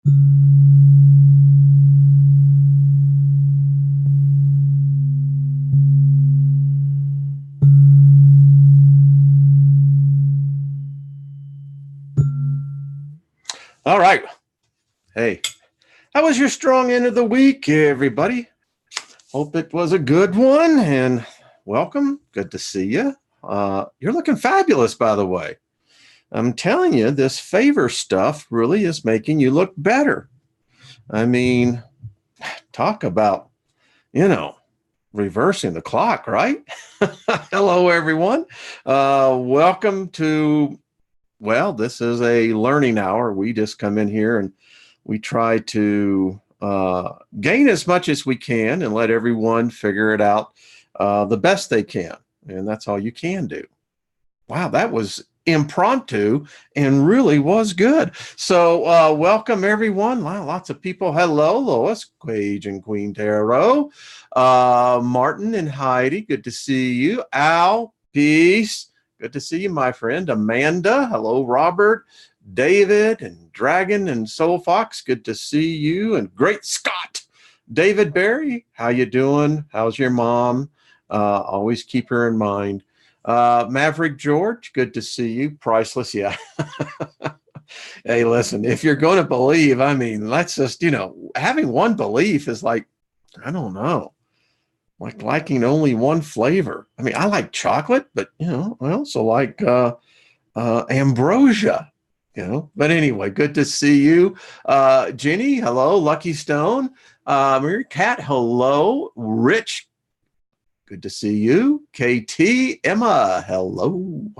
All right. Hey, how was your strong end of the week, everybody? Hope it was a good one, and welcome. Good to see you. You're looking fabulous, by the way. I'm telling you, this favor stuff really is making you look better. I mean, talk about, reversing the clock, right? Hello, everyone. Welcome to, this is a learning hour. We just come in here and we try to gain as much as we can and let everyone figure it out the best they can. And that's all you can do. Wow, that was impromptu and really was good. So welcome, everyone. Wow, lots of people. Hello, Lois, Quage, and Queen Tarot. Martin and Heidi, good to see you. Al, peace. Good to see you, my friend. Amanda, hello, Robert. David and Dragon and Soul Fox, good to see you. And Great Scott, David Barry, how you doing? How's your mom? Always keep her in mind. Maverick George, good to see you. Priceless, yeah. Hey, listen, if you're going to believe, I mean, let's just, having one belief is like, I don't know, like liking only one flavor. I mean, I like chocolate, but, I also like ambrosia. But anyway, good to see you. Jenny, hello. Lucky Stone. Mary Cat, hello. Rich, good to see you. KT, Emma, hello.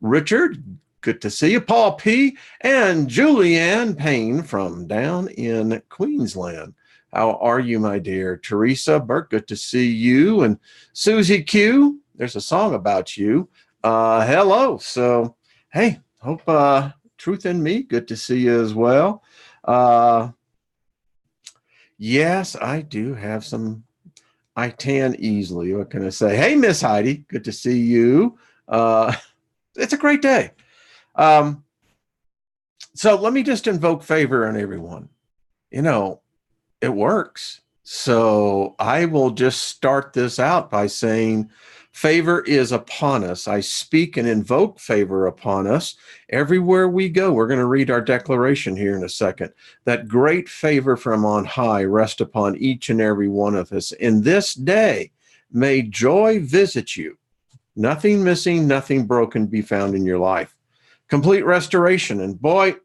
Richard, good to see you. Paul P. and Julianne Payne from down in Queensland. How are you, my dear? Teresa Burke, good to see you. And Susie Q, there's a song about you. Hello. So, hey, hope Truth in Me, good to see you as well. Yes, I do have some. I tan easily. What can I say? Hey, Miss Heidi, good to see you. It's a great day. So let me just invoke favor on everyone. It works. So I will just start this out by saying, favor is upon us. I speak and invoke favor upon us everywhere we go. We're going to read our declaration here in a second. That great favor from on high rest upon each and every one of us. In this day, may joy visit you. Nothing missing, nothing broken be found in your life. Complete restoration. And boy,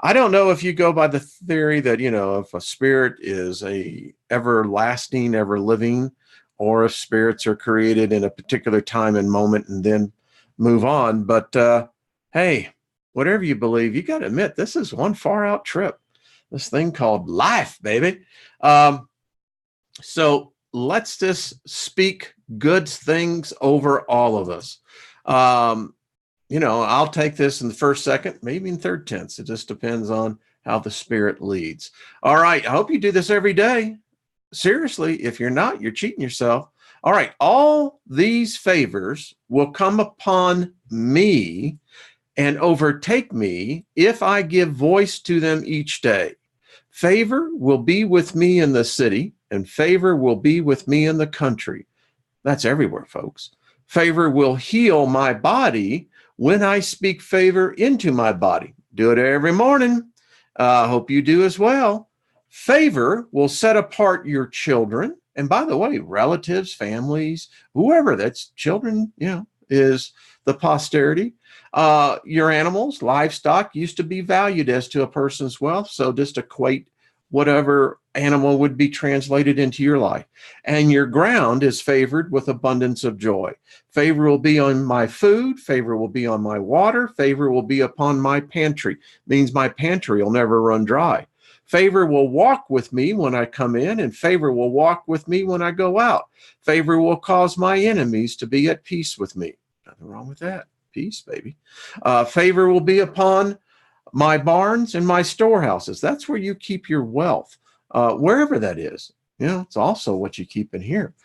I don't know if you go by the theory that, if a spirit is a everlasting, ever living, or if spirits are created in a particular time and moment and then move on. But hey, whatever you believe, you got to admit, this is one far out trip. This thing called life, baby. So let's just speak good things over all of us. I'll take this in the first, second, maybe in third tense. It just depends on how the spirit leads. All right. I hope you do this every day. Seriously, if you're not, you're cheating yourself. All right. All these favors will come upon me and overtake me if I give voice to them each day. Favor will be with me in the city, and favor will be with me in the country. That's everywhere, folks. Favor will heal my body when I speak favor into my body. Do it every morning. Hope you do as well. Favor will set apart your children. And by the way, relatives, families, whoever, that's children, is the posterity. Your animals, livestock used to be valued as to a person's wealth. So just equate whatever animal would be translated into your life. And your ground is favored with abundance of joy. Favor will be on my food. Favor will be on my water. Favor will be upon my pantry. Means my pantry will never run dry. Favor will walk with me when I come in, and favor will walk with me when I go out. Favor will cause my enemies to be at peace with me. Nothing wrong with that. Peace, baby. Favor will be upon my barns and my storehouses. That's where you keep your wealth, wherever that is. It's also what you keep in here.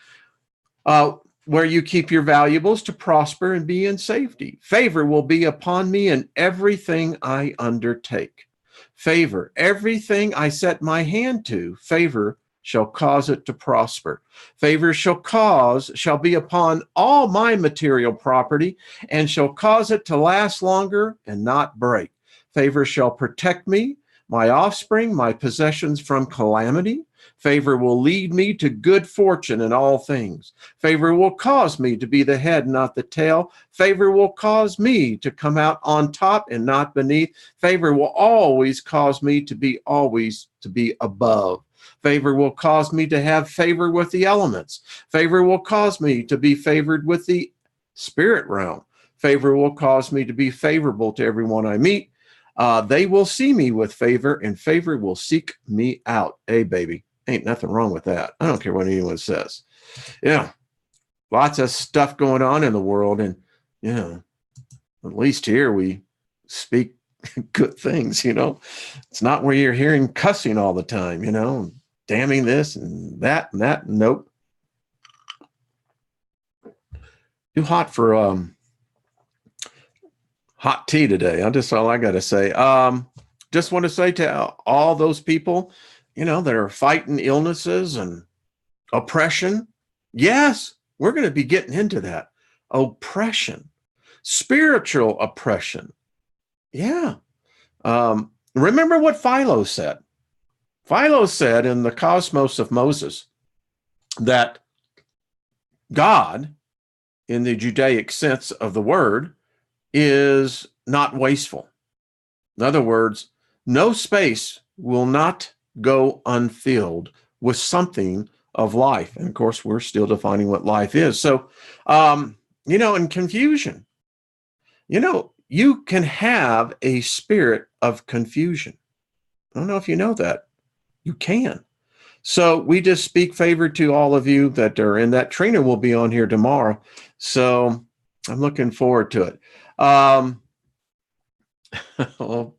Where you keep your valuables to prosper and be in safety. Favor will be upon me in everything I undertake. favor. Everything I set my hand to, favor shall cause it to prosper. Favor shall be upon all my material property, and shall cause it to last longer and not break. Favor shall protect me, my offspring, my possessions from calamity. Favor will lead me to good fortune in all things. Favor will cause me to be the head, not the tail. Favor will cause me to come out on top and not beneath. Favor will always cause me to be above. Favor will cause me to have favor with the elements. Favor will cause me to be favored with the spirit realm. Favor will cause me to be favorable to everyone I meet. They will see me with favor, and favor will seek me out. Hey, baby, ain't nothing wrong with that. I don't care what anyone says. Yeah, lots of stuff going on in the world, and at least here we speak good things. It's not where you're hearing cussing all the time. Damning this and that and that. Nope. Too hot for hot tea today. That's all I got to say. Just want to say to all those people, that are fighting illnesses and oppression. Yes, we're going to be getting into that. Oppression, spiritual oppression. Yeah. Remember what Philo said. Philo said in the Cosmos of Moses that God, in the Judaic sense of the word, is not wasteful. In other words, no space will not go unfilled with something of life. And of course, we're still defining what life is. So, in confusion, you can have a spirit of confusion. I don't know if you know that. You can. So we just speak favor to all of you that are in that. Trina will be on here tomorrow. So I'm looking forward to it. Well,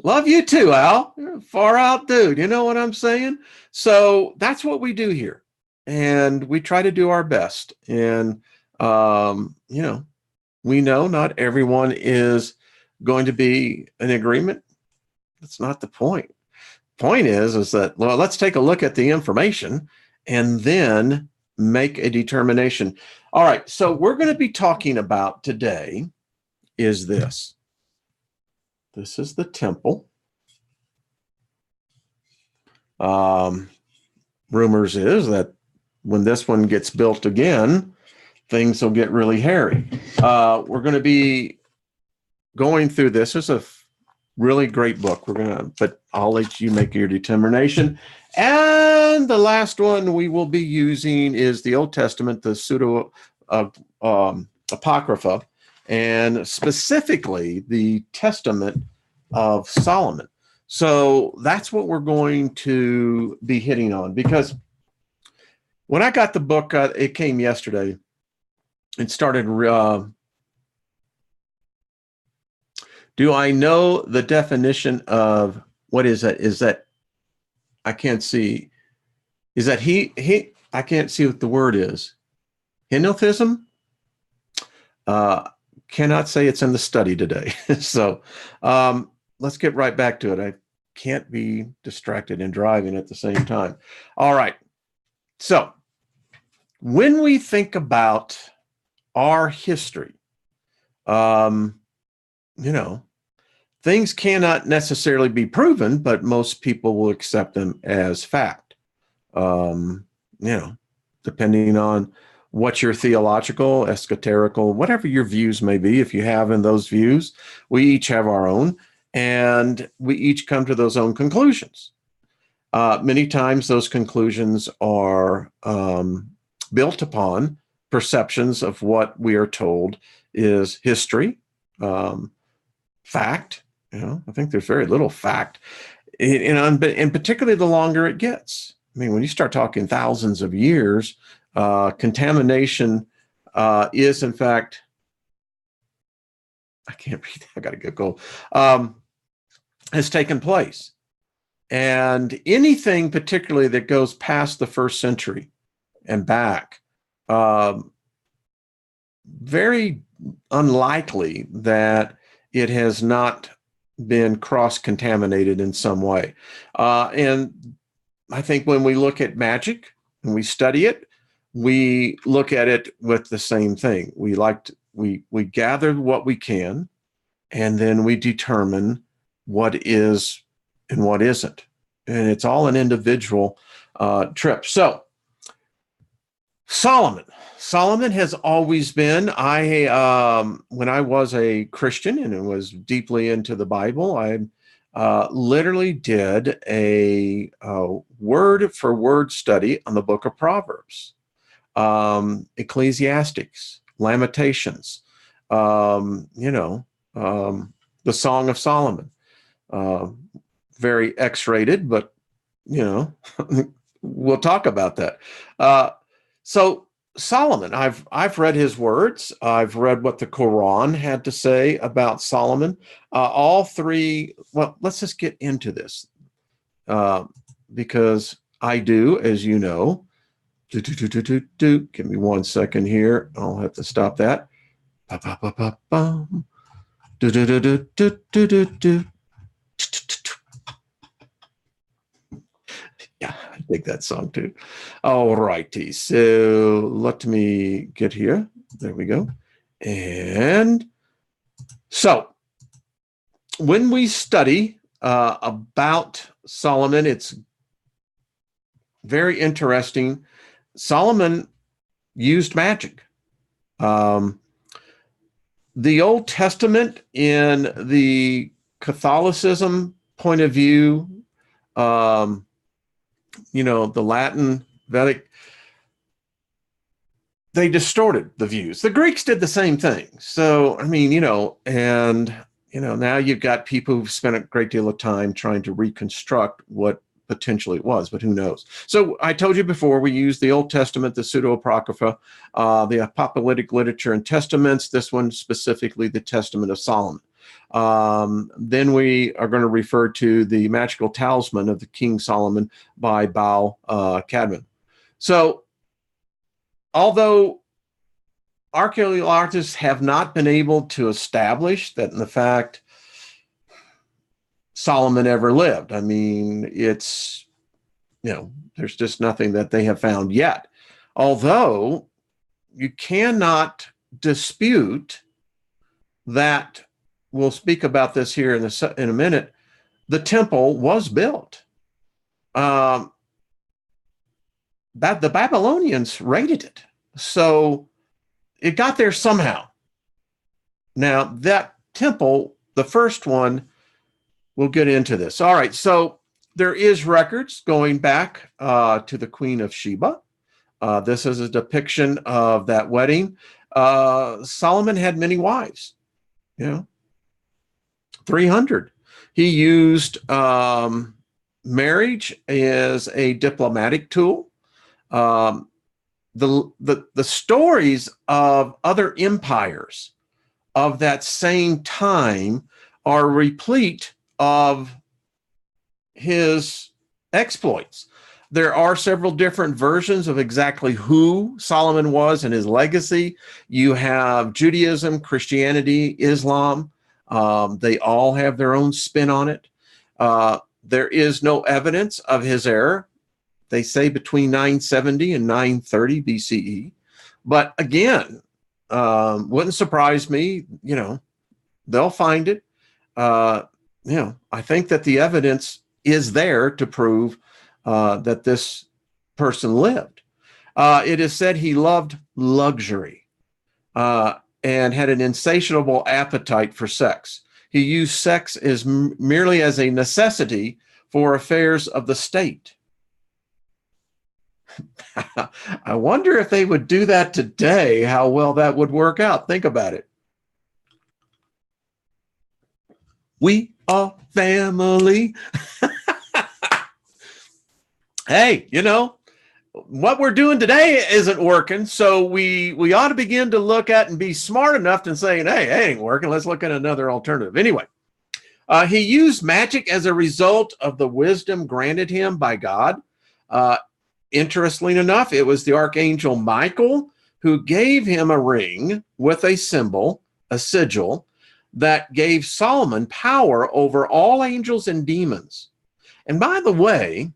love you too, Al. You're a far out dude. You know what I'm saying? So that's what we do here. And we try to do our best. And, we know not everyone is going to be in agreement. That's not the point. Point is that, well, let's take a look at the information and then make a determination. All right. So we're going to be talking about today is this. This is the temple. Rumors is that when this one gets built again, things will get really hairy. We're going to be going through this. There's a really great book. But I'll let you make your determination. And the last one we will be using is the Old Testament, the pseudo Apocrypha, and specifically the Testament of Solomon. So that's what we're going to be hitting on, because when I got the book, it came yesterday. It started, do I know the definition of, what is that? Is that, I can't see, is that I can't see what the word is. Henotheism? Cannot say it's in the study today. So let's get right back to it. I can't be distracted and driving at the same time. All right. So when we think about our history, things cannot necessarily be proven, but most people will accept them as fact. Depending on what your theological, esoterical, whatever your views may be, if you have in those views, we each have our own, and we each come to those own conclusions. Many times those conclusions are built upon perceptions of what we are told is history, fact. I think there's very little fact, and particularly the longer it gets. I mean, when you start talking thousands of years, contamination is, in fact, I can't read. I got to get go. Has taken place, and anything particularly that goes past the first century and back, very unlikely that it has not been cross-contaminated in some way. And I think when we look at magic and we study it, we look at it with the same thing. We gather what we can, and then we determine what is and what isn't. And it's all an individual trip. So Solomon has always been, when I was a Christian and was deeply into the Bible, I literally did a word for word study on the book of Proverbs, Ecclesiastics, Lamentations, the Song of Solomon. Very X-rated, but we'll talk about that. So Solomon, I've read his words. I've read what the Quran had to say about Solomon. All three. Well, let's just get into this because I do, as you know. Give me 1 second here. I'll have to stop that. Yeah, I dig that song too. All righty. So let me get here. There we go. And so when we study about Solomon, it's very interesting. Solomon used magic. The Old Testament, in the Catholicism point of view, the Latin, Vedic, they distorted the views. The Greeks did the same thing. So, now you've got people who've spent a great deal of time trying to reconstruct what potentially it was, but who knows? So I told you before, we use the Old Testament, the Pseudo-Apocrypha, the Apocalyptic literature and testaments, this one specifically the Testament of Solomon. Then we are going to refer to the magical talisman of the King Solomon by Baal Cadman. So although archaeologists have not been able to establish that, in fact, Solomon ever lived. I mean, it's, there's just nothing that they have found yet. Although you cannot dispute that, we'll speak about this here in a minute, the temple was built. That the Babylonians raided it. So it got there somehow. Now, that temple, the first one, we'll get into this. All right, so there is records going back to the Queen of Sheba. This is a depiction of that wedding. Solomon had many wives, 300. He used marriage as a diplomatic tool. The stories of other empires of that same time are replete of his exploits. There are several different versions of exactly who Solomon was and his legacy. You have Judaism, Christianity, Islam. They all have their own spin on it. There is no evidence of his error. They say between 970 and 930 BCE. But again, wouldn't surprise me, they'll find it. I think that the evidence is there to prove that this person lived. It is said he loved luxury and had an insatiable appetite for sex. He used sex as merely as a necessity for affairs of the state. I wonder if they would do that today, how well that would work out. Think about it. We are family. Hey, what we're doing today isn't working, so we ought to begin to look at and be smart enough to say, hey, it ain't working. Let's look at another alternative. Anyway, he used magic as a result of the wisdom granted him by God. Interestingly enough, it was the Archangel Micheal who gave him a ring with a symbol, a sigil, that gave Solomon power over all angels and demons. And by the way,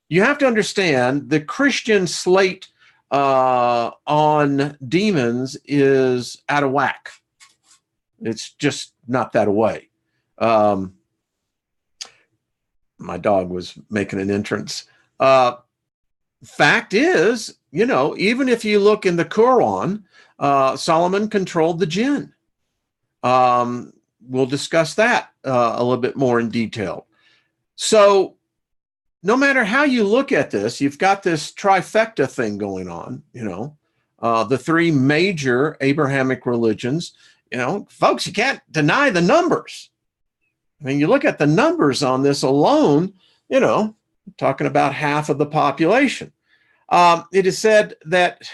you have to understand the Christian slate on demons is out of whack. It's just not that way. My dog was making an entrance. Fact is, even if you look in the Quran, Solomon controlled the jinn. We'll discuss that a little bit more in detail. So no matter how you look at this, you've got this trifecta thing going on, the three major Abrahamic religions. Folks, you can't deny the numbers. I mean, you look at the numbers on this alone, talking about half of the population. It is said that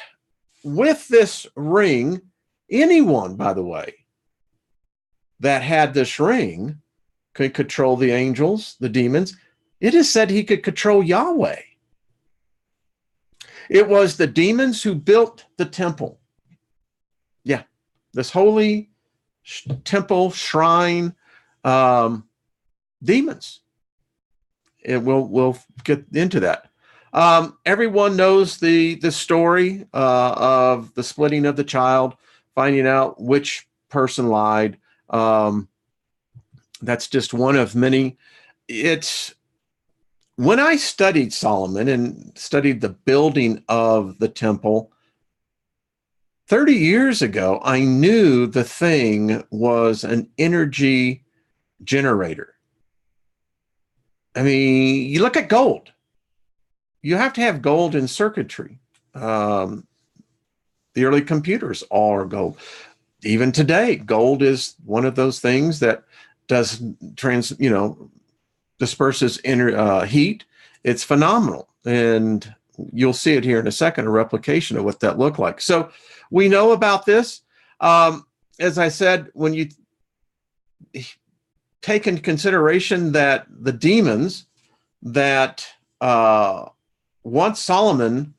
with this ring, anyone, by the way, that had this ring could control the angels, the demons. It is said he could control Yahweh. It was the demons who built the temple. Yeah, this holy temple, shrine, demons. We'll get into that. Everyone knows the story of the splitting of the child, finding out which person lied. That's just one of many. When I studied Solomon and studied the building of the temple 30 years ago, I knew the thing was an energy generator. I mean, you look at gold. You have to have gold in circuitry. The early computers all are gold. Even today, gold is one of those things that does disperses heat. It's phenomenal. And you'll see it here in a second, a replication of what that looked like. So we know about this. As I said, when you take into consideration that the demons that once Solomon,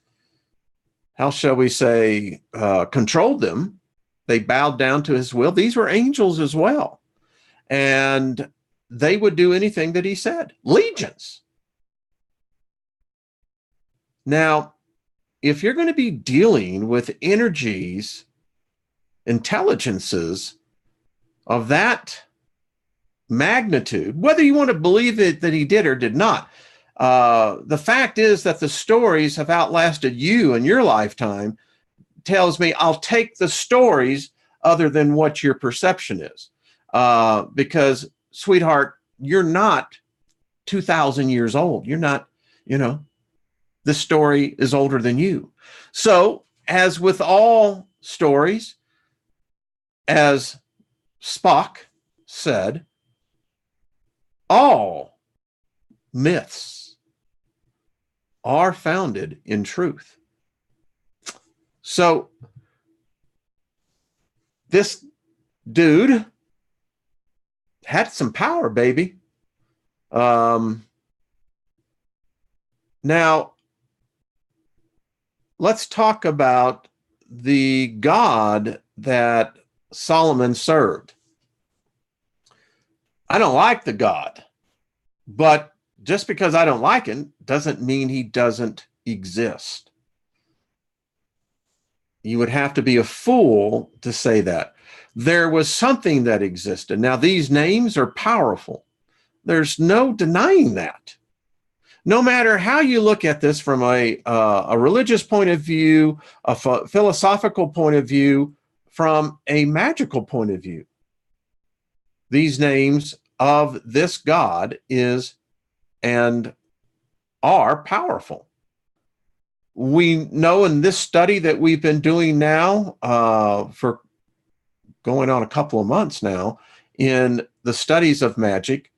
how shall we say, controlled them, they bowed down to his will. These were angels as well. And they would do anything that he said. Legions. Now, if you're going to be dealing with energies, intelligences of that magnitude, whether you want to believe it that he did or did not, the fact is that the stories have outlasted you in your lifetime. Tells me I'll take the stories other than what your perception is. Because, sweetheart, you're not 2,000 years old. You're not, this story is older than you. So, as with all stories, as Spock said, all myths are founded in truth. So, this dude had some power, baby. Now, let's talk about the God that Solomon served. I don't like the God, but just because I don't like him doesn't mean he doesn't exist. You would have to be a fool to say that. There was something that existed. Now, these names are powerful. There's no denying that. No matter how you look at this from a religious point of view, a philosophical point of view, from a magical point of view, these names of this God is and are powerful. We know in this study that we've been doing now for going on a couple of months now in the studies of magic,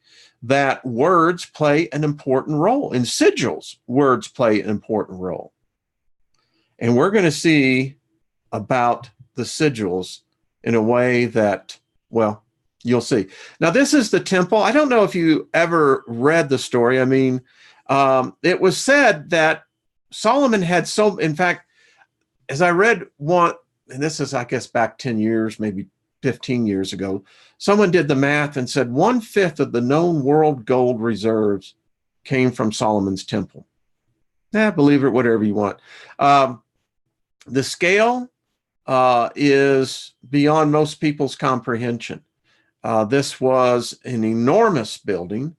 that words play an important role. In sigils, words play an important role. And we're going to see about the sigils in a way that, well, you'll see. Now, this is the temple. I don't know if you ever read the story. I mean, it was said that Solomon had in fact, as I read one, and this is, I guess, back 10 years, maybe 15 years ago, someone did the math and said 1/5 of the known world gold reserves came from Solomon's temple. Believe it, whatever you want. The scale is beyond most people's comprehension. This was an enormous building.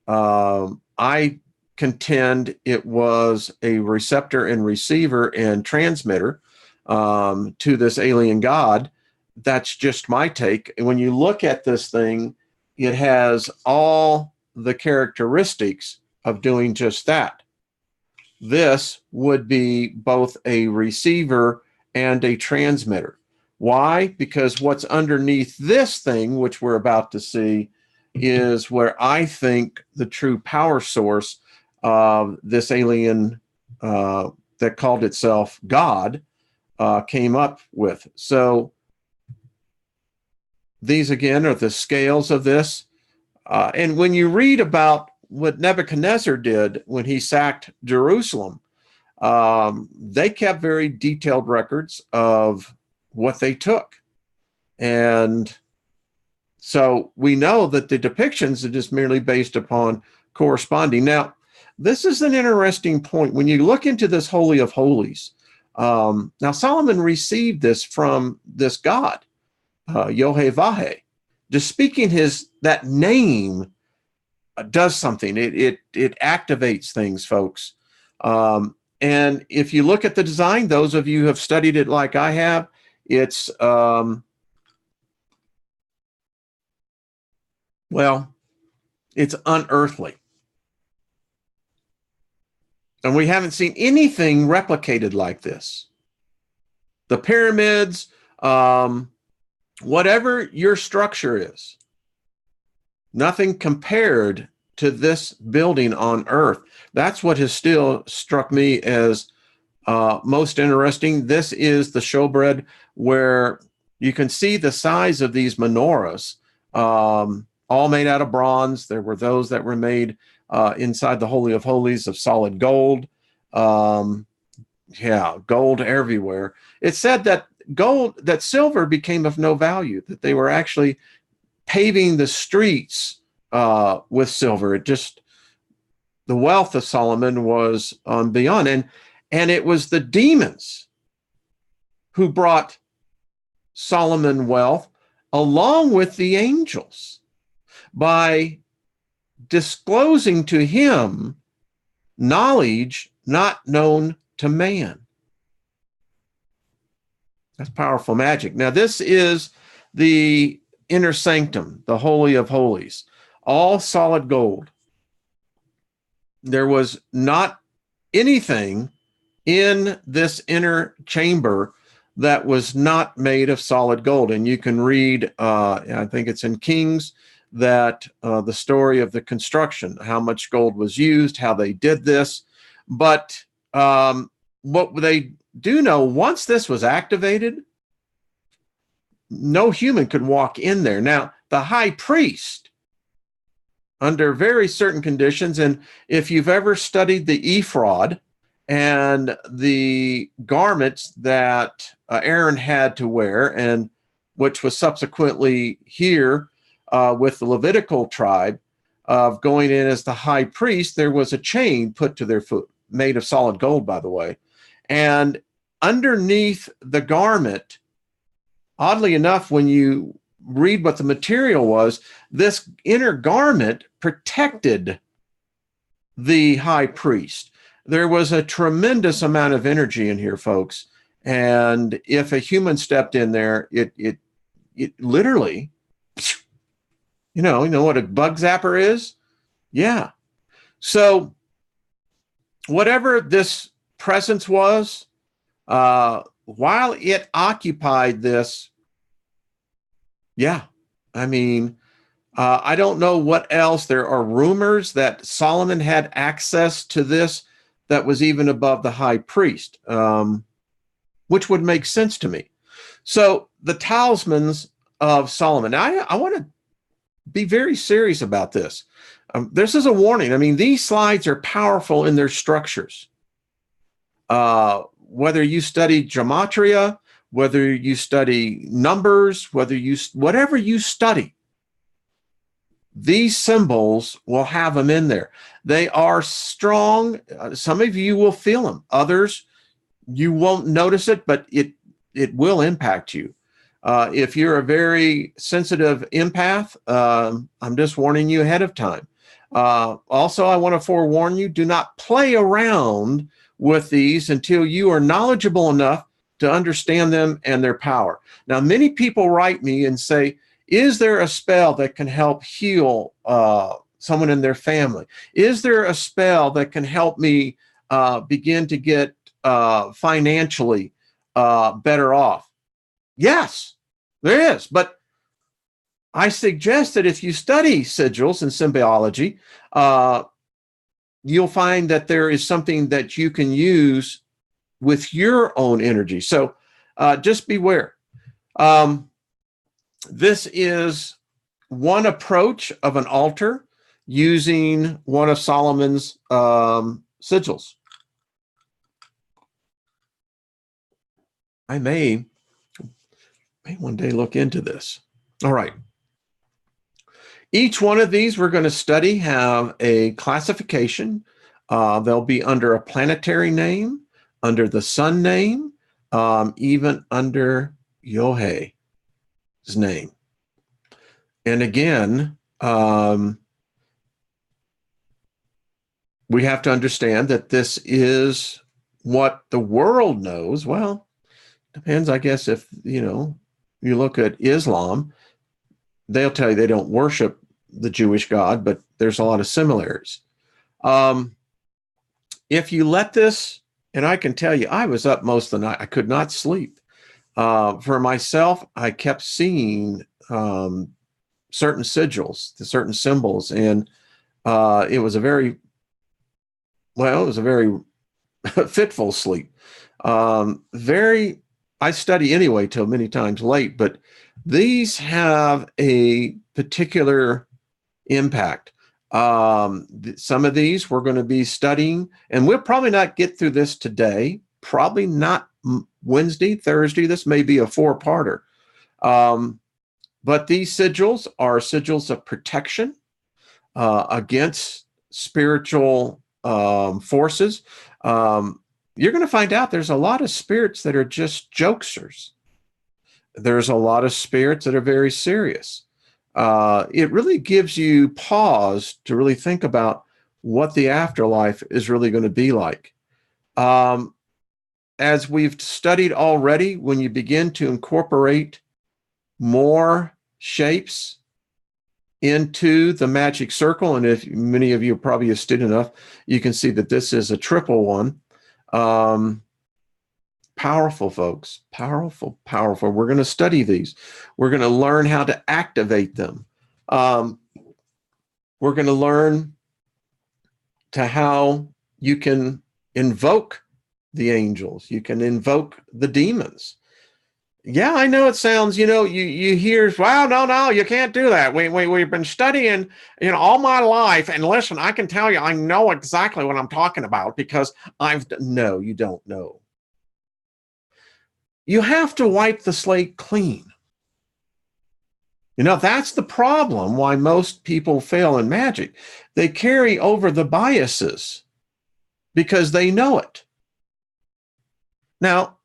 I contend it was a receptor and receiver and transmitter to this alien god. That's just my take. And when you look at this thing, it has all the characteristics of doing just that. This would be both a receiver and a transmitter. Why? Because what's underneath this thing, which we're about to see, is where I think the true power source of this alien that called itself God came up with. So these, again, are the scales of this. And when you read about what Nebuchadnezzar did when he sacked Jerusalem, they kept very detailed records of what they took. And so we know that the depictions are just merely based upon corresponding. Now, this is an interesting point. When you look into this Holy of Holies, now Solomon received this from this God, Yahweh. Just speaking that name does something. It activates things, folks. And if you look at the design, those of you who have studied it like I have, it's well, it's unearthly. And we haven't seen anything replicated like this. The pyramids, whatever your structure is, nothing compared to this building on earth. That's what has still struck me as most interesting. This is the showbread where you can see the size of these menorahs, all made out of bronze. There were those that were made inside the Holy of Holies of solid gold. Gold everywhere. It said that silver became of no value, that they were actually paving the streets with silver. The wealth of Solomon was beyond. And it was the demons who brought Solomon wealth along with the angels by disclosing to him knowledge not known to man. That's powerful magic. Now, this is the inner sanctum, the Holy of Holies, all solid gold. There was not anything in this inner chamber that was not made of solid gold. And you can read, I think it's in Kings, that the story of the construction, how much gold was used, how they did this. But what they do know, once this was activated, no human could walk in there. Now, the high priest, under very certain conditions, and if you've ever studied the ephod and the garments that Aaron had to wear, and which was subsequently here with the Levitical tribe of going in as the high priest, there was a chain put to their foot, made of solid gold, by the way. And underneath the garment, oddly enough, when you read what the material was, this inner garment protected the high priest. There was a tremendous amount of energy in here, folks. And if a human stepped in there, it literally, you know what a bug zapper is? Yeah. So whatever this presence was, while it occupied this, I don't know what else. There are rumors that Solomon had access to this that was even above the high priest, which would make sense to me. So the Talismans of Solomon. Now, I want to be very serious about this. This is a warning. I mean, these slides are powerful in their structures. Whether you study gematria, whether you study numbers, whatever you study, these symbols will have them in there. They are strong. Some of you will feel them. Others, you won't notice it, but it will impact you. If you're a very sensitive empath, I'm just warning you ahead of time. Also, I want to forewarn you, do not play around with these until you are knowledgeable enough to understand them and their power. Now, many people write me and say, is there a spell that can help heal someone in their family? Is there a spell that can help me begin to get financially better off? Yes, there is. But I suggest that if you study sigils and symbology, you'll find that there is something that you can use with your own energy. So just beware. This is one approach of an altar using one of Solomon's sigils. I may one day look into this. All right. Each one of these we're going to study have a classification. They'll be under a planetary name, under the sun name, even under Yahweh's name. And again, we have to understand that this is what the world knows. Well, depends, I guess, if, you look at Islam, they'll tell you they don't worship the Jewish God, but there's a lot of similarities. If you let this, and I can tell you, I was up most of the night. I could not sleep. For myself, I kept seeing certain sigils, the certain symbols, and it was a very fitful sleep. I study anyway till many times late, but these have a particular impact. Some of these we're going to be studying, and we'll probably not get through this today, probably not Wednesday, Thursday. This may be a 4-parter. But these sigils are sigils of protection against spiritual forces. You're going to find out there's a lot of spirits that are just jokesters. There's a lot of spirits that are very serious. It really gives you pause to really think about what the afterlife is really going to be like. As we've studied already, when you begin to incorporate more shapes into the magic circle, and if many of you are probably astute enough, you can see that this is a triple one. Powerful, folks. Powerful, powerful. We're going to study these. We're going to learn how to activate them. We're going to learn to how you can invoke the angels. You can invoke the demons. Yeah, I know it sounds, you hear, well, no, you can't do that. We've been studying, all my life. And listen, I can tell you, I know exactly what I'm talking about because no, you don't know. You have to wipe the slate clean. That's the problem why most people fail in magic. They carry over the biases because they know it. Now,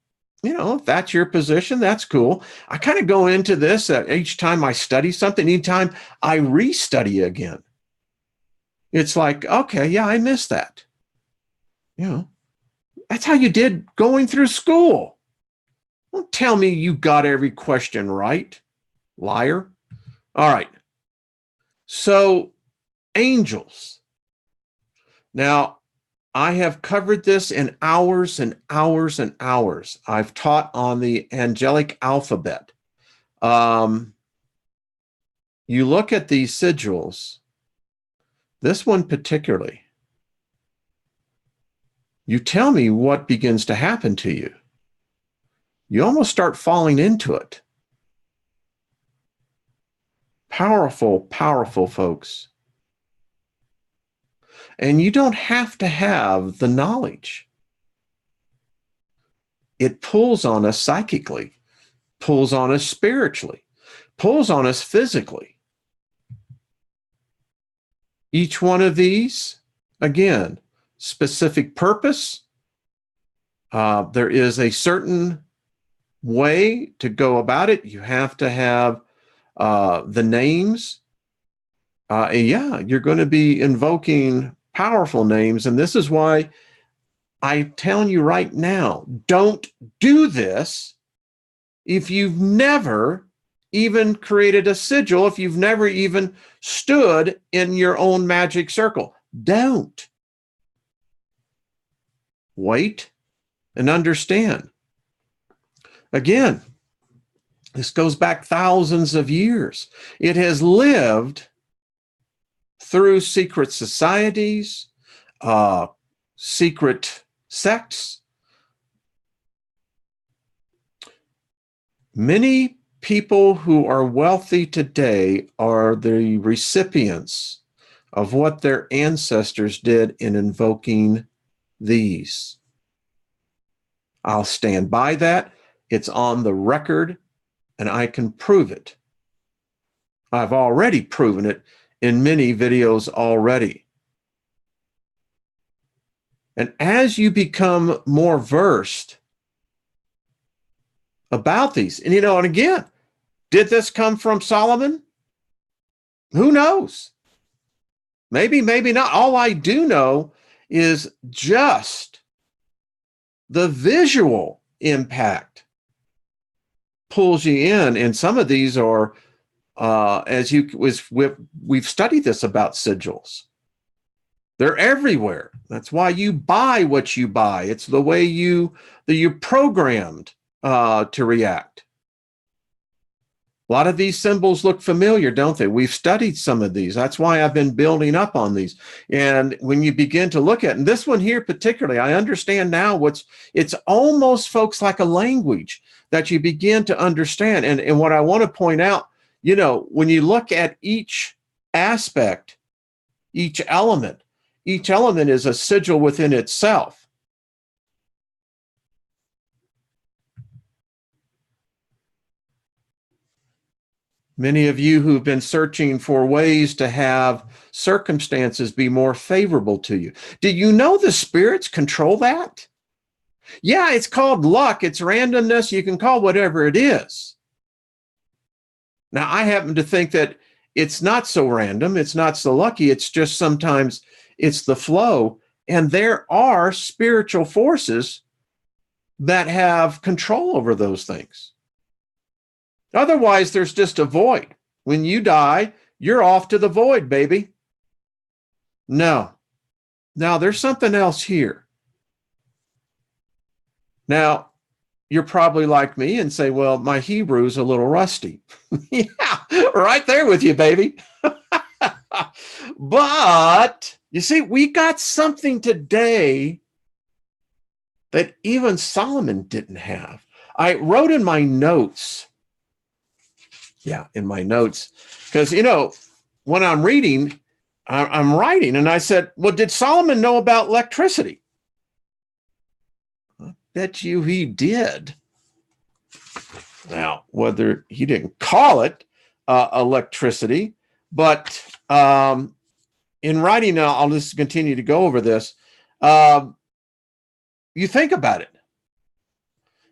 if that's your position, that's cool. I kind of go into this each time I study something, anytime I restudy again. It's like, okay, yeah, I missed that. That's how you did going through school. Don't tell me you got every question right, liar. All right. So, angels. Now, I have covered this in hours and hours and hours. I've taught on the angelic alphabet. You look at these sigils, this one particularly, you tell me what begins to happen to you. You almost start falling into it. Powerful, powerful, folks. And you don't have to have the knowledge. it pulls on us psychically, pulls on us spiritually, pulls on us physically. Each one of these, again, specific purpose. There is a certain way to go about it. You have to have the names. Yeah, you're going to be invoking powerful names. And this is why I'm telling you right now, don't do this if you've never even created a sigil, if you've never even stood in your own magic circle. Don't. Wait and understand. Again, this goes back thousands of years. It has lived through secret societies, secret sects. Many people who are wealthy today are the recipients of what their ancestors did in invoking these. I'll stand by that. It's on the record, and I can prove it. I've already proven it in many videos already. And as you become more versed about these, and and again, did this come from Solomon? Who knows? Maybe, maybe not. All I do know is just the visual impact pulls you in. And some of these are, we've studied this about sigils. They're everywhere. That's why you buy what you buy. It's the way you're programmed to react. A lot of these symbols look familiar, don't they? We've studied some of these. That's why I've been building up on these. And when you begin to look at, and this one here particularly, I understand now it's almost, folks, like a language that you begin to understand. And what I want to point out, when you look at each aspect, each element is a sigil within itself. Many of you who've been searching for ways to have circumstances be more favorable to you. Did you know the spirits control that? Yeah, it's called luck. It's randomness. You can call whatever it is. Now, I happen to think that it's not so random. It's not so lucky. It's just sometimes it's the flow. And there are spiritual forces that have control over those things. Otherwise, there's just a void. When you die, you're off to the void, baby. No. Now, there's something else here. Now, you're probably like me and say, well, my Hebrew's a little rusty. Yeah, right there with you, baby. But, you see, we got something today that even Solomon didn't have. I wrote in my notes, because, when I'm reading, I'm writing, and I said, well, did Solomon know about electricity? I bet you he did. Now, whether he didn't call it electricity, but in writing, I'll just continue to go over this. You think about it.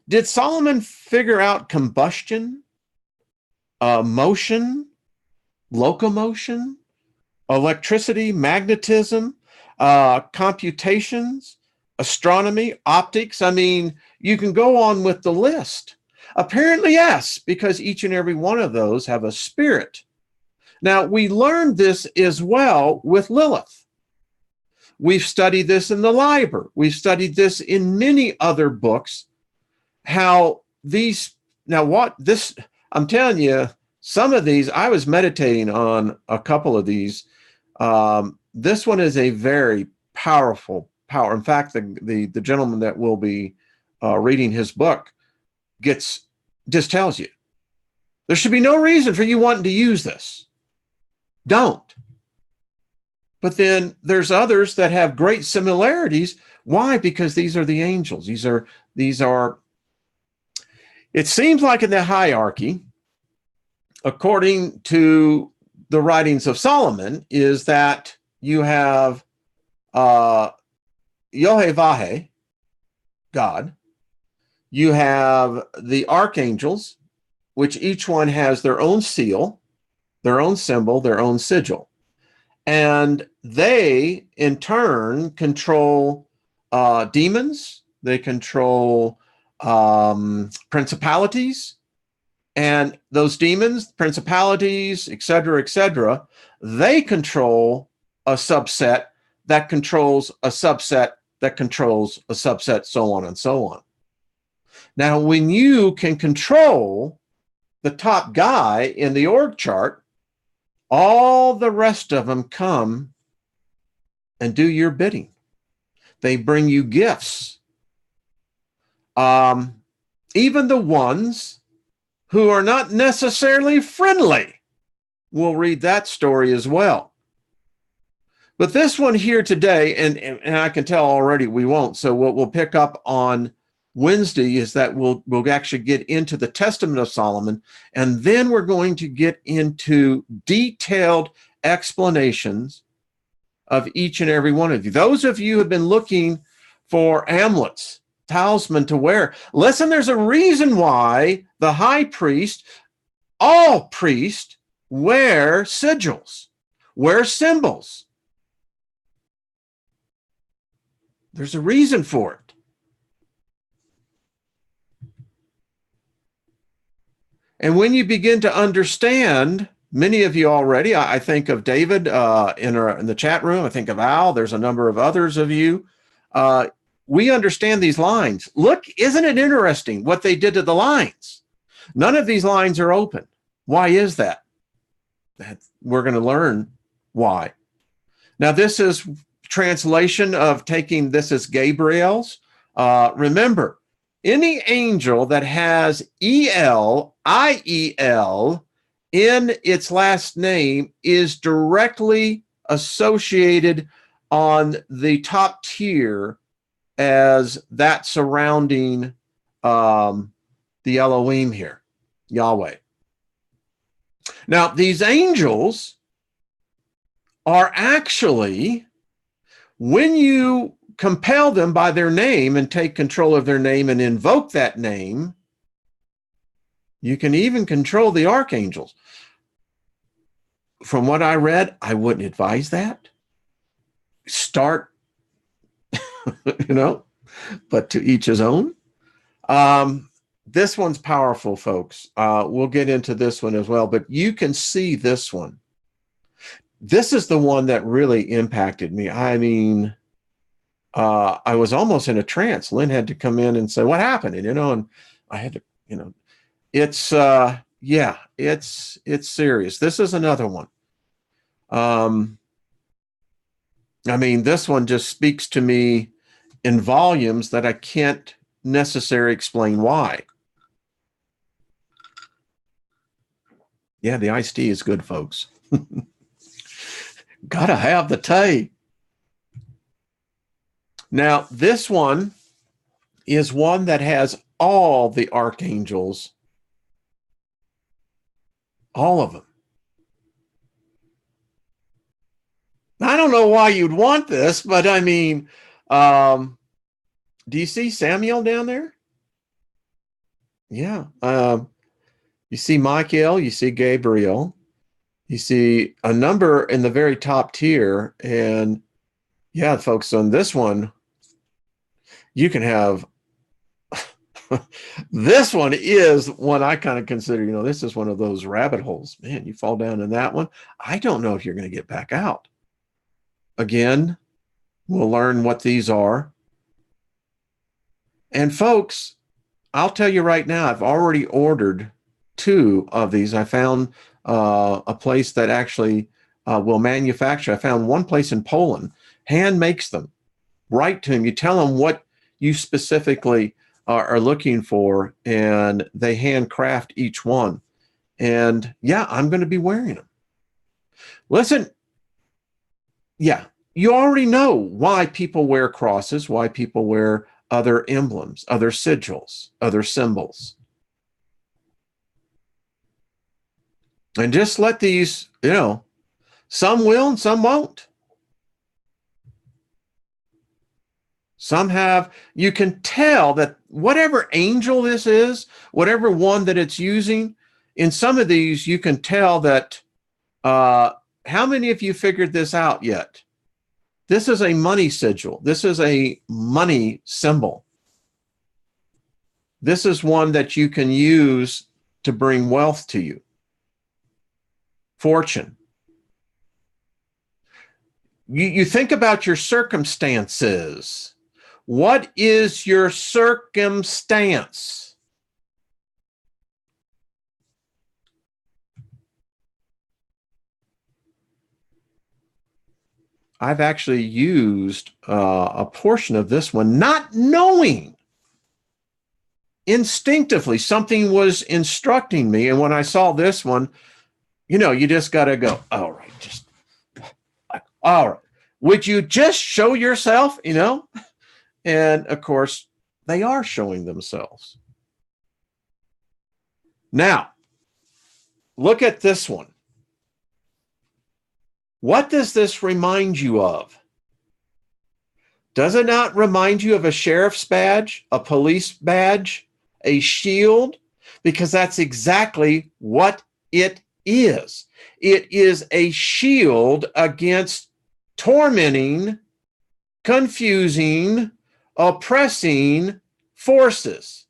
Did Solomon figure out combustion? Motion, locomotion, electricity, magnetism, computations, astronomy, optics. I mean, you can go on with the list. Apparently, yes, because each and every one of those have a spirit. Now, we learned this as well with Lilith. We've studied this in the Liber. We've studied this in many other books, how these, I'm telling you, some of these, I was meditating on a couple of these. This one is a very powerful power. In fact, the gentleman that will be reading his book just tells you, there should be no reason for you wanting to use this. Don't. But then there's others that have great similarities. Why? Because these are the angels. These are It seems like in the hierarchy, according to the writings of Solomon, is that you have Yahweh, God. You have the archangels, which each one has their own seal, their own symbol, their own sigil. And they, in turn, control demons. They control principalities. And those demons, principalities, etc., they control a subset that controls a subset that controls a subset, so on and so on. Now, when you can control the top guy in the org chart, all the rest of them come and do your bidding. They bring you gifts. Even the ones who are not necessarily friendly will read that story as well. But this one here today, and I can tell already we won't, so what we'll pick up on Wednesday is that we'll actually get into the Testament of Solomon, and then we're going to get into detailed explanations of each and every one of you. Those of you who have been looking for amulets, talisman to wear, listen, there's a reason why the high priest, all priests, wear sigils, wear symbols. There's a reason for it. And when you begin to understand, many of you already, I think of David in the chat room, I think of Al, there's a number of others of you. We understand these lines. Look, isn't it interesting what they did to the lines? None of these lines are open. Why is that? We're going to learn why. Now, this is translation of taking this as Gabriel's. Remember, any angel that has E-L, I-E-L in its last name is directly associated on the top tier as that surrounding the Elohim here, Yahweh. Now, these angels are actually, when you compel them by their name and take control of their name and invoke that name, you can even control the archangels. From what I read, I wouldn't advise that. Start, but to each his own. This one's powerful, folks. We'll get into this one as well, but you can see this one. This is the one that really impacted me. I mean, I was almost in a trance. Lynn had to come in and say, what happened? And I had to, it's serious. This is another one. I mean, this one just speaks to me in volumes that I can't necessarily explain why. Yeah, the iced tea is good, folks. Gotta have the tea. Now, this one is one that has all the archangels, all of them. I don't know why you'd want this, but I mean, do you see Samuel down there? Yeah. You see Micheal, you see Gabriel, you see a number in the very top tier. And yeah, folks, on this one, you can have, this one is one I kind of consider, this is one of those rabbit holes. Man, you fall down in that one. I don't know if you're going to get back out. Again, we'll learn what these are. And folks, I'll tell you right now, I've already ordered 2 of these. I found a place that actually will manufacture. I found one place in Poland, hand makes them. Write to them. You tell them what you specifically are looking for, and they handcraft each one. And yeah, I'm going to be wearing them. Listen, yeah, you already know why people wear crosses, why people wear other emblems, other sigils, other symbols. And just let these, some will and some won't. Some have, you can tell that whatever angel this is, whatever one that it's using, in some of these, you can tell that, how many of you figured this out yet? This is a money sigil. This is a money symbol. This is one that you can use to bring wealth to you. Fortune. You think about your circumstances. What is your circumstance? I've actually used a portion of this one, not knowing. Instinctively, something was instructing me. And when I saw this one, you just got to go, all right, all right. Would you just show yourself, And of course, they are showing themselves. Now, look at this one. What does this remind you of? Does it not remind you of a sheriff's badge, a police badge, a shield? Because that's exactly what it is. It is a shield against tormenting, confusing, oppressing forces.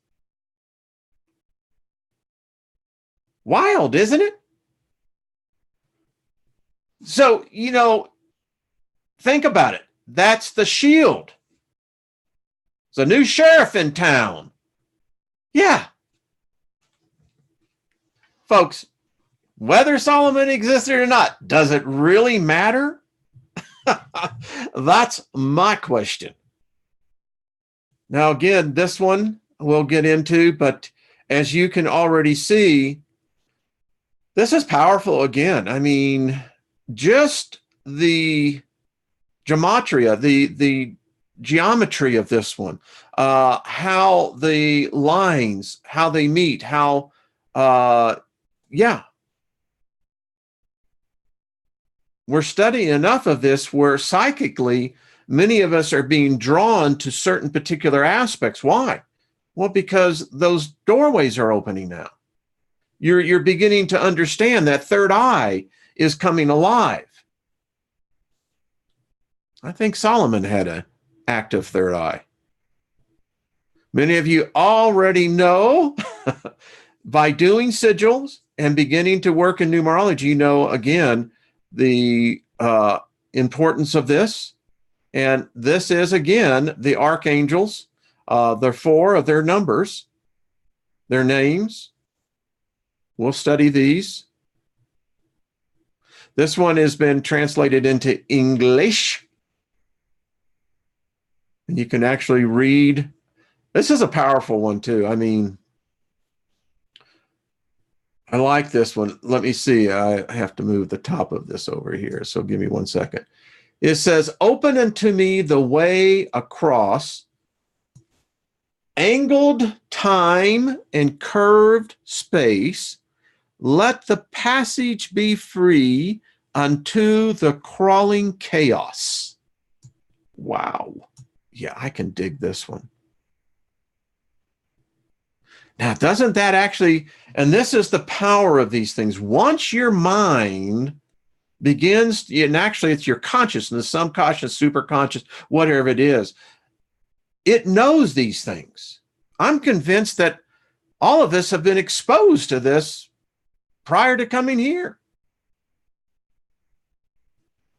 Wild, isn't it? So, think about it. That's the shield. There's a new sheriff in town. Yeah. Folks, whether Solomon existed or not, does it really matter? That's my question. Now, again, this one we'll get into, but as you can already see, this is powerful again. I mean, just the gematria, the geometry of this one, how the lines, how they meet, how, we're studying enough of this where psychically, many of us are being drawn to certain particular aspects. Why? Well, because those doorways are opening now. You're beginning to understand that third eye is coming alive. I think Solomon had an active third eye. Many of you already know by doing sigils and beginning to work in numerology, again, the importance of this. And this is, again, the archangels, the 4 of their numbers, their names. We'll study these. This one has been translated into English. And you can actually read. This is a powerful one, too. I mean, I like this one. Let me see. I have to move the top of this over here. So give me 1 second. It says, open unto me the way across angled time and curved space. Let the passage be free unto the crawling chaos. Wow. Yeah, I can dig this one. Now, doesn't that actually, and this is the power of these things. Once your mind begins, and actually it's your consciousness, subconscious, superconscious, whatever it is, it knows these things. I'm convinced that all of us have been exposed to this prior to coming here.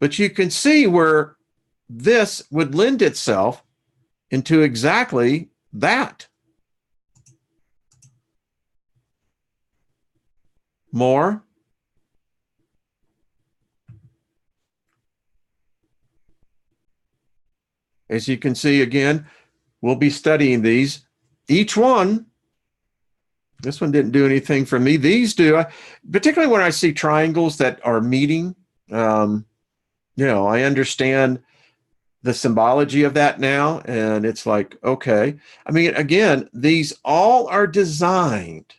But you can see where this would lend itself into exactly that. More. As you can see, again, we'll be studying these. Each one, this one didn't do anything for me. These do, particularly when I see triangles that are meeting. I understand the symbology of that now, and it's like, okay. I mean, again, these all are designed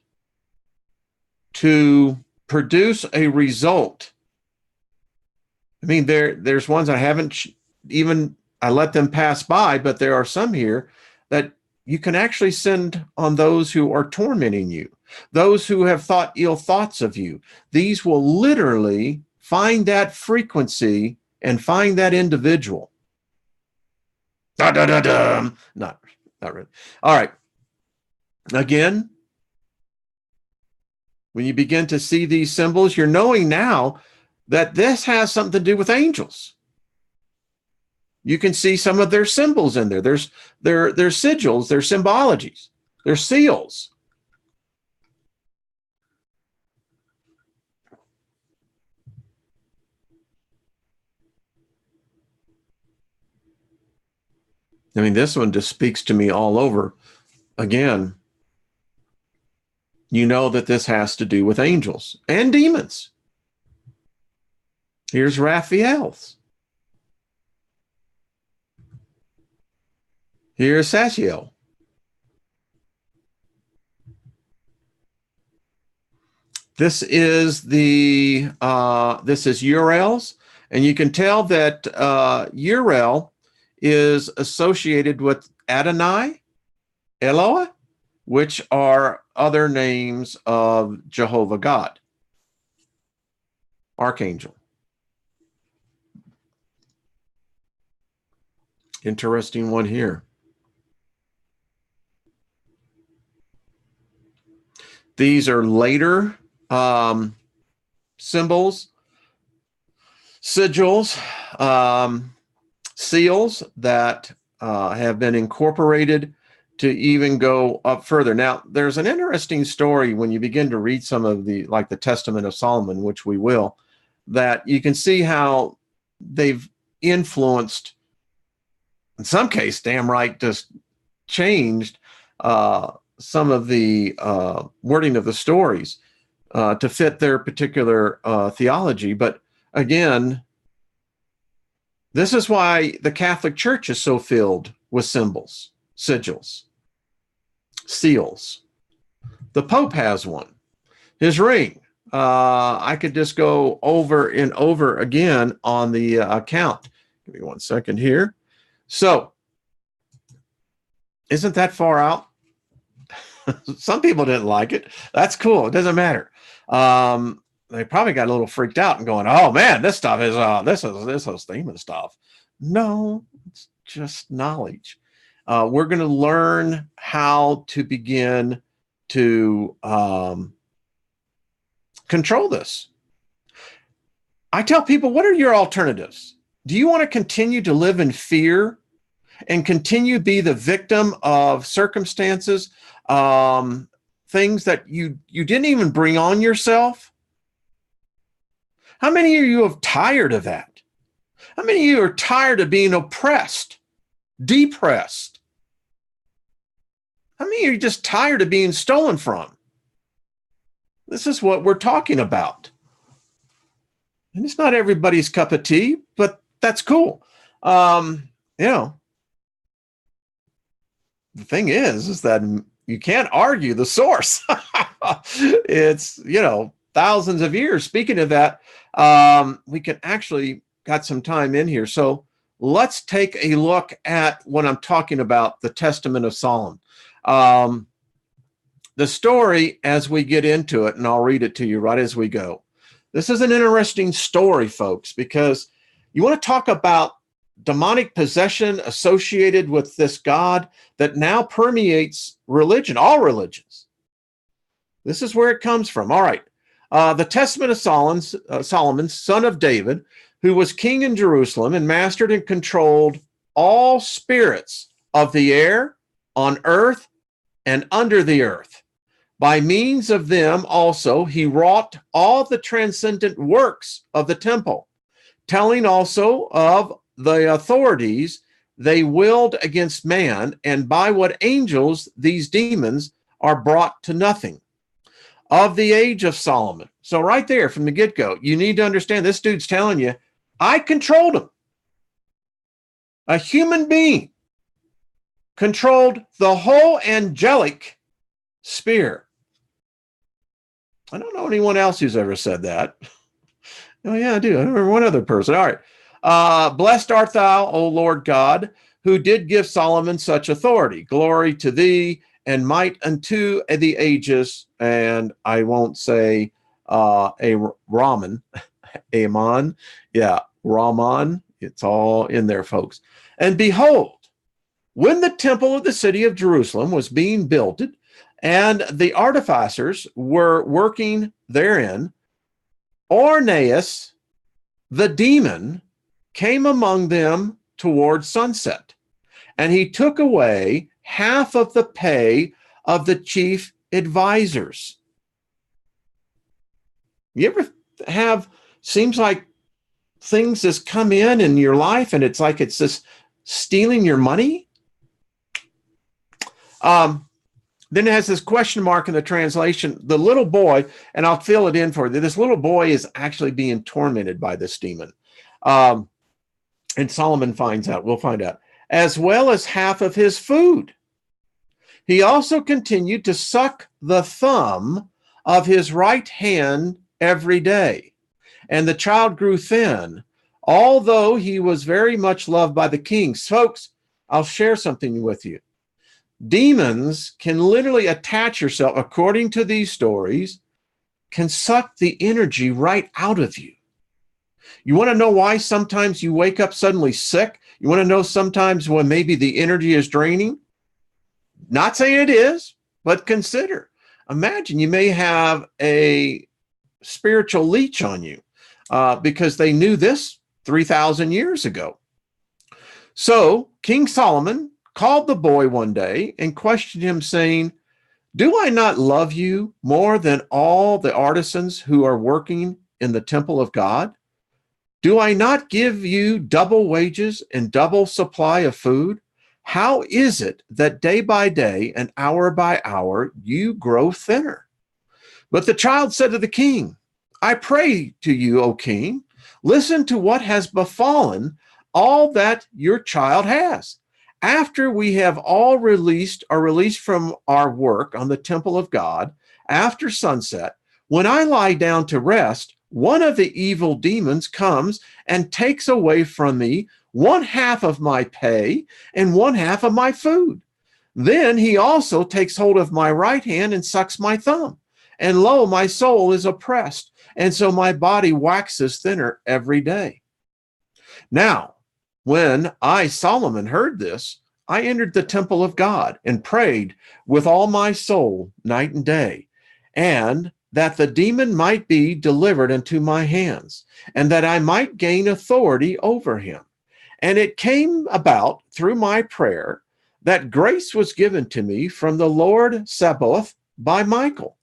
to produce a result. I mean, there's ones I haven't even, I let them pass by, but there are some here that you can actually send on those who are tormenting you, those who have thought ill thoughts of you. These will literally find that frequency and find that individual. Da, da, da, da. Not really. All right. Again, when you begin to see these symbols, you're knowing now that this has something to do with angels. You can see some of their symbols in there. There's their sigils, their symbologies, their seals. I mean, this one just speaks to me all over. Again, you know that this has to do with angels and demons. Here's Raphael's. Here's Sachiel. This is Uriel's, and you can tell that Uriel is associated with Adonai, Eloah, which are other names of Jehovah God, Archangel. Interesting one here. These are later symbols, sigils, seals that have been incorporated to even go up further. Now, there's an interesting story when you begin to read some of the, like the Testament of Solomon, which we will, that you can see how they've influenced, in some case, damn right, just changed some of the wording of the stories to fit their particular theology. But again, this is why the Catholic Church is so filled with symbols, sigils, seals. The Pope has one. His ring. I could just go over and over again on the account. Give me 1 second here. So, isn't that far out? Some people didn't like it. That's cool. It doesn't matter. They probably got a little freaked out and going, "Oh man, this stuff is this is demon stuff." No, it's just knowledge. We're going to learn how to begin to control this. I tell people, what are your alternatives? Do you want to continue to live in fear and continue to be the victim of circumstances, things that you didn't even bring on yourself? How many of you are tired of that? How many of you are tired of being oppressed, depressed? How many of you are just tired of being stolen from? This is what we're talking about. And it's not everybody's cup of tea, but that's cool. The thing is that you can't argue the source. It's, thousands of years. Speaking of that, we can actually got some time in here. So let's take a look at what I'm talking about, the Testament of Solomon. The story, as we get into it, and I'll read it to you right as we go. This is an interesting story, folks, because you want to talk about demonic possession associated with this God that now permeates religion, all religions. This is where it comes from. All right. The Testament of Solomon, son of David, who was king in Jerusalem and mastered and controlled all spirits of the air, on earth, and under the earth. By means of them also he wrought all the transcendent works of the temple, telling also of the authorities they willed against man, and by what angels these demons are brought to nothing. Of the age of Solomon. So right there from the get-go, you need to understand this dude's telling you, I controlled him. A human being controlled the whole angelic sphere. I don't know anyone else who's ever said that. Oh, yeah, I do. I remember one other person. All right. Blessed art thou, O Lord God, who did give Solomon such authority. Glory to thee and might unto the ages. And I won't say a Raman, Amon. Yeah, Raman. It's all in there, folks. And behold, when the temple of the city of Jerusalem was being builded, and the artificers were working therein, Orneus, the demon, came among them toward sunset, and he took away half of the pay of the chief advisors. You ever have, seems like things just come in your life and it's like it's just stealing your money? Then it has this question mark in the translation. The little boy, and I'll fill it in for you. This little boy is actually being tormented by this demon. And Solomon finds out, we'll find out, as well as half of his food. He also continued to suck the thumb of his right hand every day. And the child grew thin, although he was very much loved by the king. Folks, I'll share something with you. Demons can literally attach yourself, according to these stories, can suck the energy right out of you. You want to know why sometimes you wake up suddenly sick? You want to know sometimes when maybe the energy is draining? Not saying it is, but consider. Imagine you may have a spiritual leech on you because they knew this 3,000 years ago. So King Solomon called the boy one day and questioned him, saying, do I not love you more than all the artisans who are working in the temple of God? Do I not give you double wages and double supply of food? How is it that day by day and hour by hour you grow thinner? But the child said to the king, I pray to you, O king, listen to what has befallen all that your child has. After we have all released from our work on the temple of God, after sunset, when I lie down to rest, one of the evil demons comes and takes away from me 1/2 of my pay and 1/2 of my food. Then he also takes hold of my right hand and sucks my thumb. And lo, my soul is oppressed, and so my body waxes thinner every day. Now, when I, Solomon, heard this, I entered the temple of God and prayed with all my soul night and day, and that the demon might be delivered into my hands, and that I might gain authority over him. And it came about through my prayer that grace was given to me from the Lord Sabaoth by Micheal,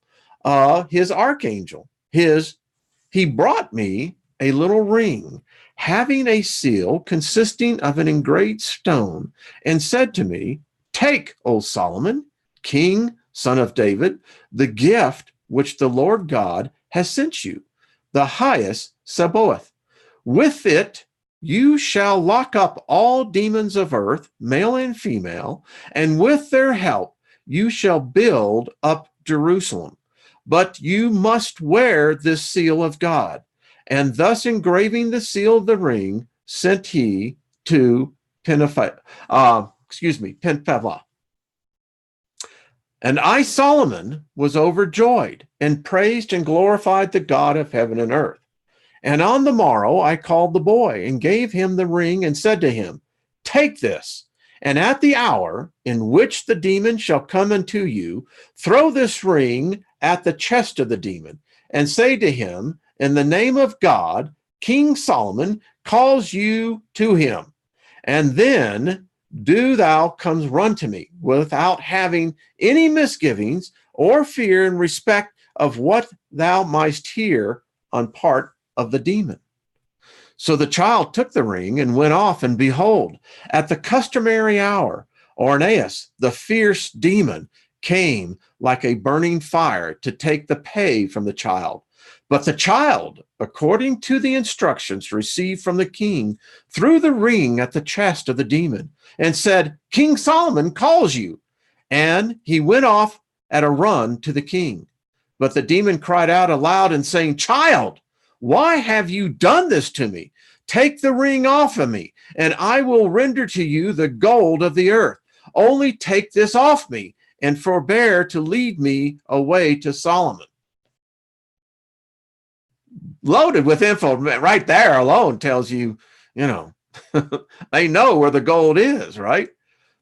his archangel. He brought me a little ring having a seal consisting of an engraved stone, and said to me, take, O Solomon, king, son of David, the gift which the Lord God has sent you, the highest Sabaoth. With it you shall lock up all demons of earth, male and female, and with their help you shall build up Jerusalem. But you must wear this seal of God. And thus engraving the seal of the ring, sent he to Penpavah. And I, Solomon, was overjoyed and praised and glorified the God of heaven and earth. And on the morrow I called the boy and gave him the ring and said to him, take this, and at the hour in which the demon shall come unto you, throw this ring at the chest of the demon, and say to him, in the name of God, King Solomon calls you to him. And then do thou come run to me without having any misgivings or fear in respect of what thou mightst hear on part of the demon. So the child took the ring and went off, and behold, at the customary hour, Orneus, the fierce demon, came like a burning fire to take the pay from the child. But the child, according to the instructions received from the king, threw the ring at the chest of the demon and said, King Solomon calls you. And he went off at a run to the king. But the demon cried out aloud and saying, Child, why have you done this to me? Take the ring off of me, and I will render to you the gold of the earth. Only take this off me, and forbear to lead me away to Solomon. Loaded with info right there alone tells you, they know where the gold is, right?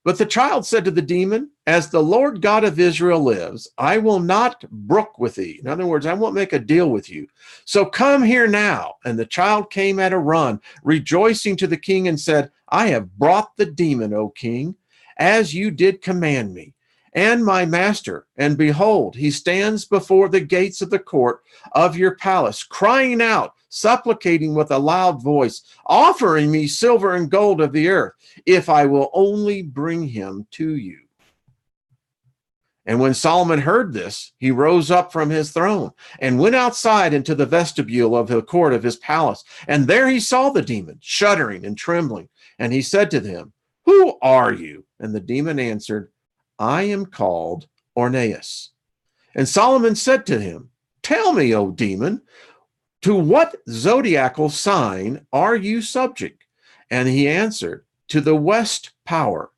But the child said to the demon, As the Lord God of Israel lives, I will not brook with thee. In other words, I won't make a deal with you. So come here now. And the child came at a run, rejoicing to the king, and said, I have brought the demon, O king, as you did command me, and my master. And behold, he stands before the gates of the court of your palace, crying out, supplicating with a loud voice, offering me silver and gold of the earth, if I will only bring him to you. And when Solomon heard this, he rose up from his throne and went outside into the vestibule of the court of his palace. And there he saw the demon, shuddering and trembling. And he said to them, Who are you? And the demon answered, I am called Orneus. And Solomon said to him, Tell me, O demon, to what zodiacal sign are you subject? And he answered, To the west power,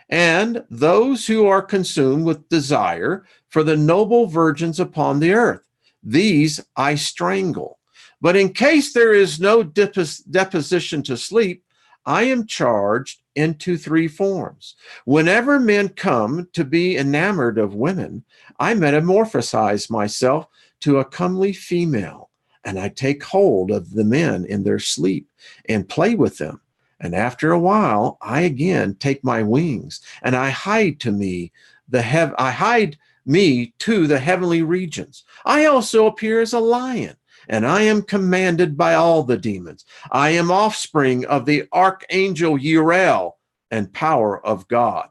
and those who are consumed with desire for the noble virgins upon the earth. These I strangle. But in case there is no deposition to sleep, I am charged into three forms. Whenever men come to be enamored of women, I metamorphosize myself to a comely female, and I take hold of the men in their sleep and play with them. And after a while, I again take my wings, and I hide me to the heavenly regions. I also appear as a lion, and I am commanded by all the demons. I am offspring of the Archangel Micheal and power of God.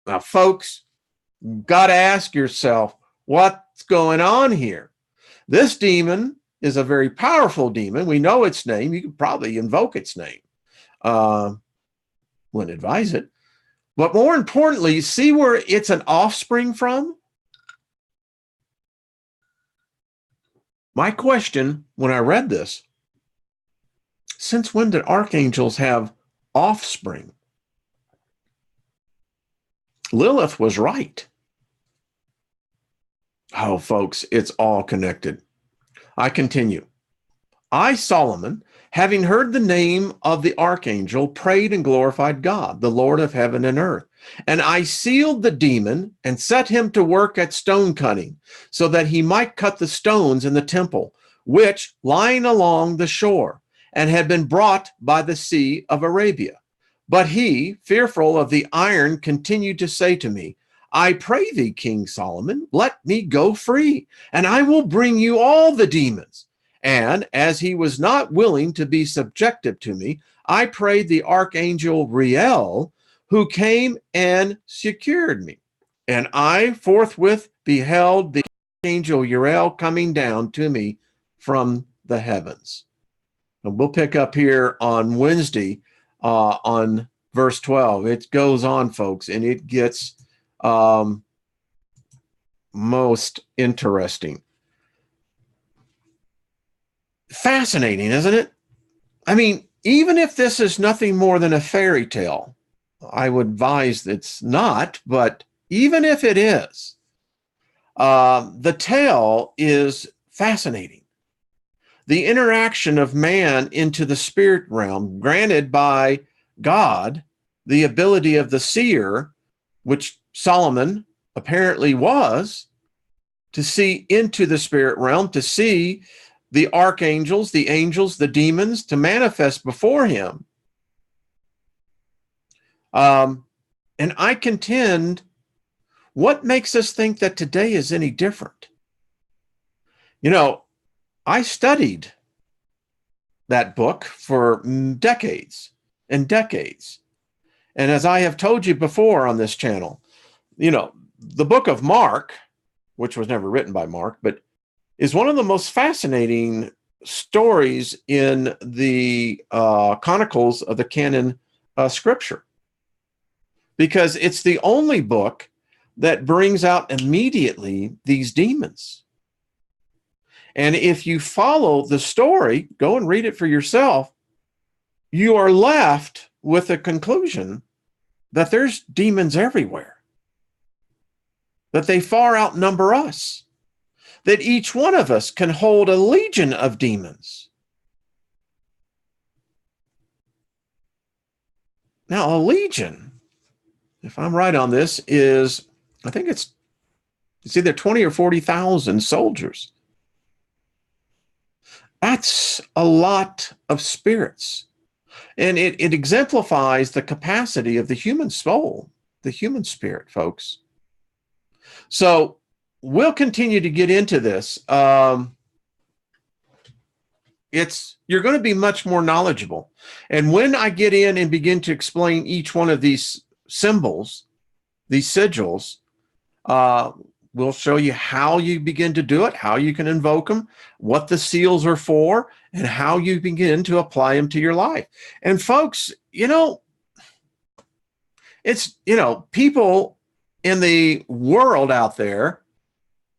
Now, folks, you've got to ask yourself, what's going on here? This demon is a very powerful demon. We know its name. You could probably invoke its name. Wouldn't advise it. But more importantly, see where it's an offspring from? My question when I read this, since when did archangels have offspring? Lilith was right. Oh, folks, it's all connected. I continue. I, Solomon, having heard the name of the archangel, prayed and glorified God, the Lord of heaven and earth. And I sealed the demon and set him to work at stone cutting, so that he might cut the stones in the temple, which lying along the shore, and had been brought by the sea of Arabia. But he, fearful of the iron, continued to say to me, I pray thee, King Solomon, let me go free, and I will bring you all the demons. And as he was not willing to be subjected to me, I prayed the Archangel Micheal, who came and secured me. And I forthwith beheld the Archangel Micheal coming down to me from the heavens. And we'll pick up here on Wednesday on verse 12. It goes on, folks, and it gets most interesting. Fascinating, isn't it? I mean, even if this is nothing more than a fairy tale, I would advise it's not, but even if it is, the tale is fascinating. The interaction of man into the spirit realm, granted by God, the ability of the seer, which Solomon apparently was, to see into the spirit realm, to see the archangels, the angels, the demons, to manifest before him. And I contend, what makes us think that today is any different? You know, I studied that book for decades and decades. And as I have told you before on this channel, you know, the book of Mark, which was never written by Mark, but is one of the most fascinating stories in the chronicles of the canon scripture, because it's the only book that brings out immediately these demons. And if you follow the story, go and read it for yourself, you are left with a conclusion that there's demons everywhere, that they far outnumber us, that each one of us can hold a legion of demons. Now, a legion, if I'm right on this, is, I think it's either 20 or 40,000 soldiers. That's a lot of spirits. And it exemplifies the capacity of the human soul, the human spirit, folks. So we'll continue to get into this. You're going to be much more knowledgeable. And when I get in and begin to explain each one of these symbols, these sigils, we'll show you how you begin to do it, how you can invoke them, what the seals are for, and how you begin to apply them to your life. And folks, it's, people in the world out there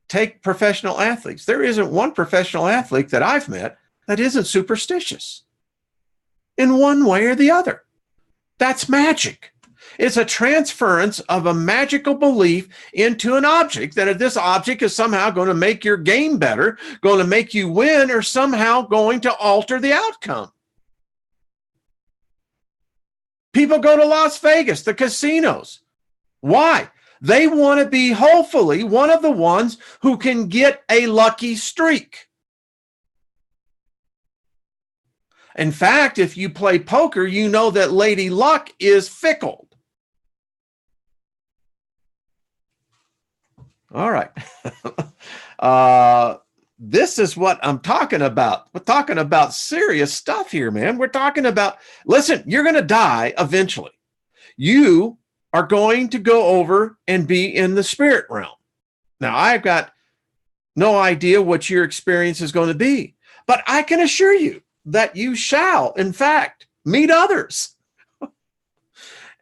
take professional athletes. There isn't one professional athlete that I've met that isn't superstitious in one way or the other. That's magic. It's a transference of a magical belief into an object, that if this object is somehow going to make your game better, going to make you win, or somehow going to alter the outcome. People go to Las Vegas, the casinos. Why? They want to be, hopefully, one of the ones who can get a lucky streak. In fact, if you play poker, you know that Lady Luck is fickle. All right. This is what I'm talking about. We're talking about serious stuff here, man. We're talking about, listen, you're going to die eventually. You are going to go over and be in the spirit realm. Now, I've got no idea what your experience is going to be, but I can assure you that you shall, in fact, meet others.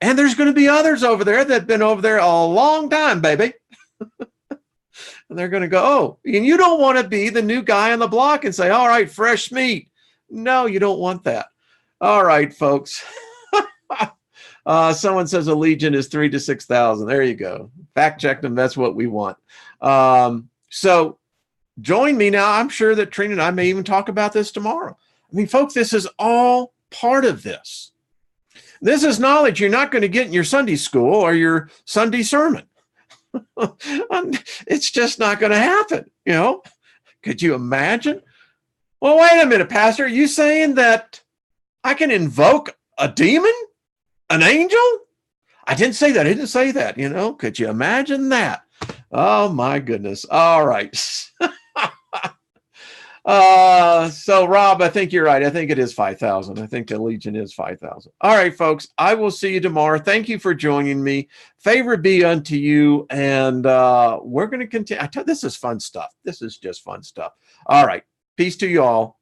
And there's going to be others over there that have been over there a long time, baby. And they're going to go, oh, and you don't want to be the new guy on the block and say, all right, fresh meat. No, you don't want that. All right, folks. Someone says a legion is 3,000 to 6,000. There you go. Fact check them. That's what we want. So join me now. I'm sure that Trina and I may even talk about this tomorrow. I mean, folks, this is all part of this. This is knowledge you're not going to get in your Sunday school or your Sunday sermon. It's just not going to happen. Could you imagine? Well, wait a minute, Pastor. Are you saying that I can invoke a demon, an angel? I didn't say that. I didn't say that. Could you imagine that? Oh my goodness. All right. So Rob, I think you're right. I think it is 5,000. I think the legion is 5,000. All right, folks, I will see you tomorrow. Thank you for joining me. Favor be unto you. And we're going to continue. This is fun stuff. This is just fun stuff. All right. Peace to you all.